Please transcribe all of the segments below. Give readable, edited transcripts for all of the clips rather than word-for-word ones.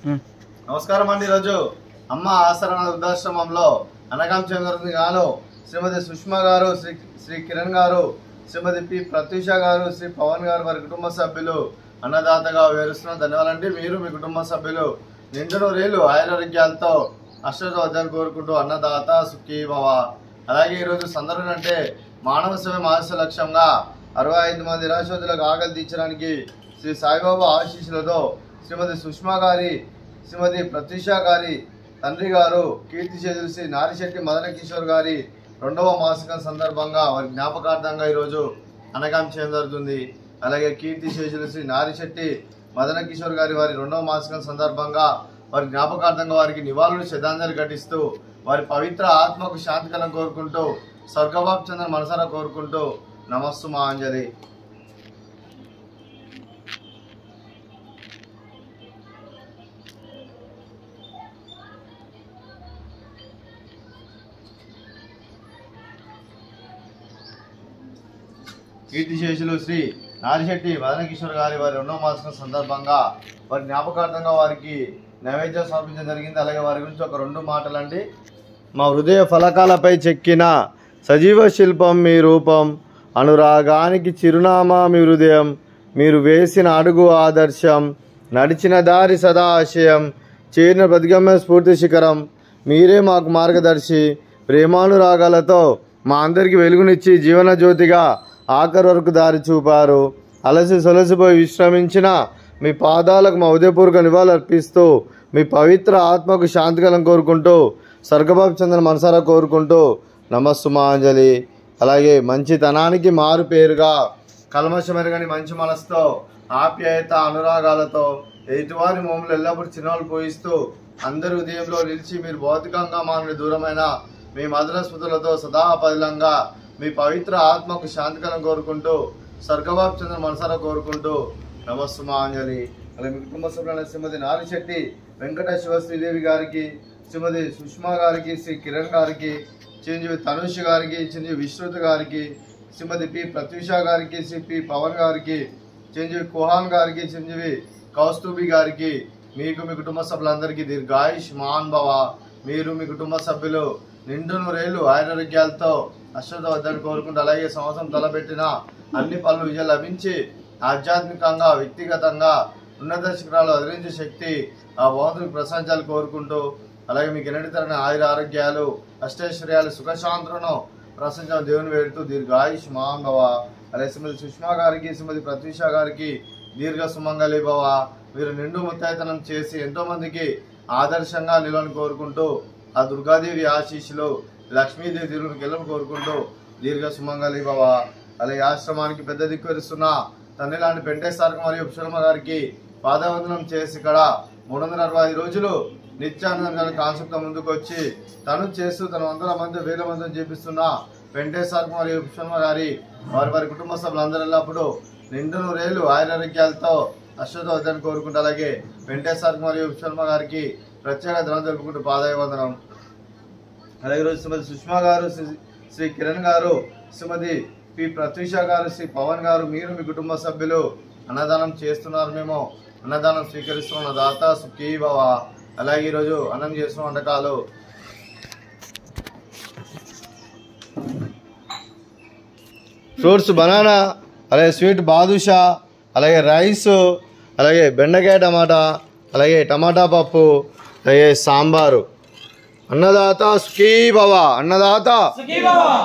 నమస్కారం అండి. ఈరోజు అమ్మ ఆసరణ వృద్ధాశ్రమంలో అనగాం గాను శ్రీమతి సుష్మా గారు, శ్రీ కిరణ్ గారు, శ్రీమతి పి ప్రత్యూష గారు, శ్రీ పవన్ గారు వారి కుటుంబ సభ్యులు అన్నదాతగా వివరిస్తున్న ధన్యవాదాలండి. మీరు మీ కుటుంబ సభ్యులు నిండు నూరేళ్లు ఆయురారోగ్యాలతో అష్టవద్దని కోరుకుంటూ అన్నదాత సుఖీ భవ. అలాగే ఈరోజు సందర్భం అంటే మానవ సేవ మహర్షి లక్ష్యంగా 65 మంది నిరాశ్రతులకు ఆకలి తీర్చడానికి శ్రీ సాయిబాబా ఆశీస్సులతో శ్రీమతి సుష్మా గారి, శ్రీమతి ప్రత్యూష గారి తండ్రి గారు కీర్తిశేషులు శ్రీ నారిశెట్టి మదన కిషోర్ గారి 2వ మాసికం సందర్భంగా వారి జ్ఞాపకార్థంగా ఈరోజు అనగాం చేయడం జరుగుతుంది. అలాగే కీర్తిశేషులు శ్రీ నారిశెట్టి మదన కిషోర్ గారి వారి 2వ మాసికం సందర్భంగా వారి జ్ఞాపకార్థంగా వారికి నివాళులు శ్రద్ధాంజలి ఘటిస్తూ వారి పవిత్ర ఆత్మకు శాంతికలం కోరుకుంటూ స్వర్గబాబు చంద్ర మనసారా కోరుకుంటూ నమస్సు మాంజలి. కీర్తిశేషులు శ్రీ నారిశెట్టి మదన కిషోర్ గారి వారి 2వ మాసికం సందర్భంగా వారి జ్ఞాపకార్థంగా వారికి నైవేద్యం సమర్పించడం జరిగింది. అలాగే వారి గురించి ఒక 2 మాటలండి. మా హృదయ ఫలకాలపై చెక్కిన సజీవ శిల్పం మీ రూపం, అనురాగానికి చిరునామా మీ హృదయం, మీరు వేసిన అడుగు ఆదర్శం, నడిచిన దారి సదా ఆశయం, చేరిన ప్రతిగమ్య స్ఫూర్తి శిఖరం, మీరే మాకు మార్గదర్శి, ప్రేమానురాగాలతో మా అందరికీ వెలుగునిచ్చి జీవన జ్యోతిగా ఆఖరి వరకు దారి చూపారు. అలసి సొలసిపోయి విశ్రమించిన మీ పాదాలకు మా ఉదయపూర్వక నివాళులు అర్పిస్తూ మీ పవిత్ర ఆత్మకు శాంతికలం కోరుకుంటూ స్వర్గబాబు చంద్ర మనసారా కోరుకుంటూ నమస్సు మాంజలి. అలాగే మంచితనానికి మారు పేరుగా కల్మషమెరగని మంచి మనసుతో ఆప్యాయత అనురాగాలతో ఎదుటివారి మోములు ఎల్లప్పుడూ చిరునవ్వులు పోయిస్తూ అందరి ఉదయంలో నిలిచి మీరు భౌతికంగా మా నుండి దూరమైన మీ మధుర స్మృతులతో సదా పదిలంగా మీ పవిత్ర ఆత్మకు శాంతికలం కోరుకుంటూ స్వర్గబాబు చంద్ర మనసారా కోరుకుంటూ నమస్సు మాంజలి. అలాగే మీ కుటుంబ సభ్యులైన శ్రీమతి నారిశెట్టి వెంకట శివశ్రీదేవి గారికి, శ్రీమతి సుష్మా గారికి, శ్రీ కిరణ్ గారికి, చిరంజీవి తనుష్ గారికి, చిరంజీవి విశ్రుత్ గారికి, శ్రీమతి పి ప్రత్యూష గారికి, శ్రీ పి పవన్ గారికి, చిరంజీవి కుహాన్ గారికి, చిరంజీవి కౌస్తుభి గారికి, మీకు మీ కుటుంబ సభ్యులందరికీ దీర్ఘాయుష్ మాన్ భవ. మీరు మీ కుటుంబ సభ్యులు నిండు నూరేళ్లు ఆయురారోగ్యాలతో అశ్వద్దని కోరుకుంటూ అలాగే సంవత్సరం తలపెట్టిన అన్ని పనులు విజయం లభించి ఆధ్యాత్మికంగా వ్యక్తిగతంగా ఉన్నత శిఖరాలు అధిరించే శక్తి ఆ భగవంతుడికి ప్రశంసాలు కోరుకుంటూ అలాగే మీకు ఎన్నటితరమైన ఆయుర ఆరోగ్యాలు అష్టైశ్వర్యాలు సుఖశాంతులను ప్రశంసలు దేవుని వేడుతూ దీర్ఘాయుష్ మాన్ భవ. అలాగే శ్రీమతి సుష్మా గారికి, శ్రీమతి ప్రత్యూష గారికి దీర్ఘ సుమంగళి భవ. మీరు నిండు ముత్తైతనం చేసి ఎంతో మందికి ఆదర్శంగా నిలవని కోరుకుంటూ ఆ దుర్గాదేవి ఆశీస్సులు లక్ష్మీదేవి తిరుగుని గెలుపు కోరుకుంటూ దీర్ఘ సుమంగళి భవ. అలాగే ఆశ్రమానికి పెద్ద దిక్కువరుస్తున్న తండ్రి లాంటి పెంటేశ్వర మరియు ఉపశర్మ గారికి పాదవందనం చేసి ఇక్కడ 365 రోజులు నిత్యానంద కాన్సెప్ట్ ముందుకు వచ్చి తను చేస్తూ తన 100 మంది 1000 మందిని చేపిస్తున్న వెంకటేశ్వర మరియు ఉపశర్మ గారి వారి కుటుంబ సభ్యులందరూ ఎల్లప్పుడూ నిండు నూరేళ్లు ఆయురారోగ్యాలతో అశ్వద్దని కోరుకుంటూ అలాగే వెంకటేశ్వర మరియు ఉపశర్మ గారికి ప్రత్యేక ధనం జరుపుకుంటూ పాదవందనం. అలాగే ఈరోజు శ్రీమతి సుష్మా గారు, శ్రీ కిరణ్ గారు, శ్రీమతి పి ప్రత్యూష గారు, శ్రీ పవన్ గారు, మీరు మీ కుటుంబ సభ్యులు అన్నదానం చేస్తున్నారు. మేము అన్నదానం స్వీకరిస్తున్న దాత సుఖీ భవ. అలాగే ఈరోజు అన్నం చేస్తున్న వంటకాలు ఫ్రూట్స్ బనానా, అలాగే స్వీట్ బాదుషా, అలాగే రైస్, అలాగే బెండకాయ టమాటా, అలాగే టమాటా పప్పు, అలాగే సాంబారు. అన్నదాత సుఖీ భవ, అన్నదాత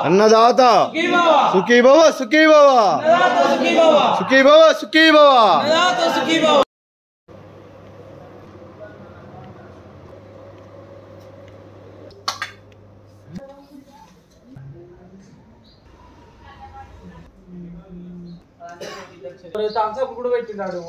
అన్నదాత సుఖీ భవ, సుఖీ భవ, సుఖీ భవ, సుఖీ భవ. కూడా పెట్టినాడు.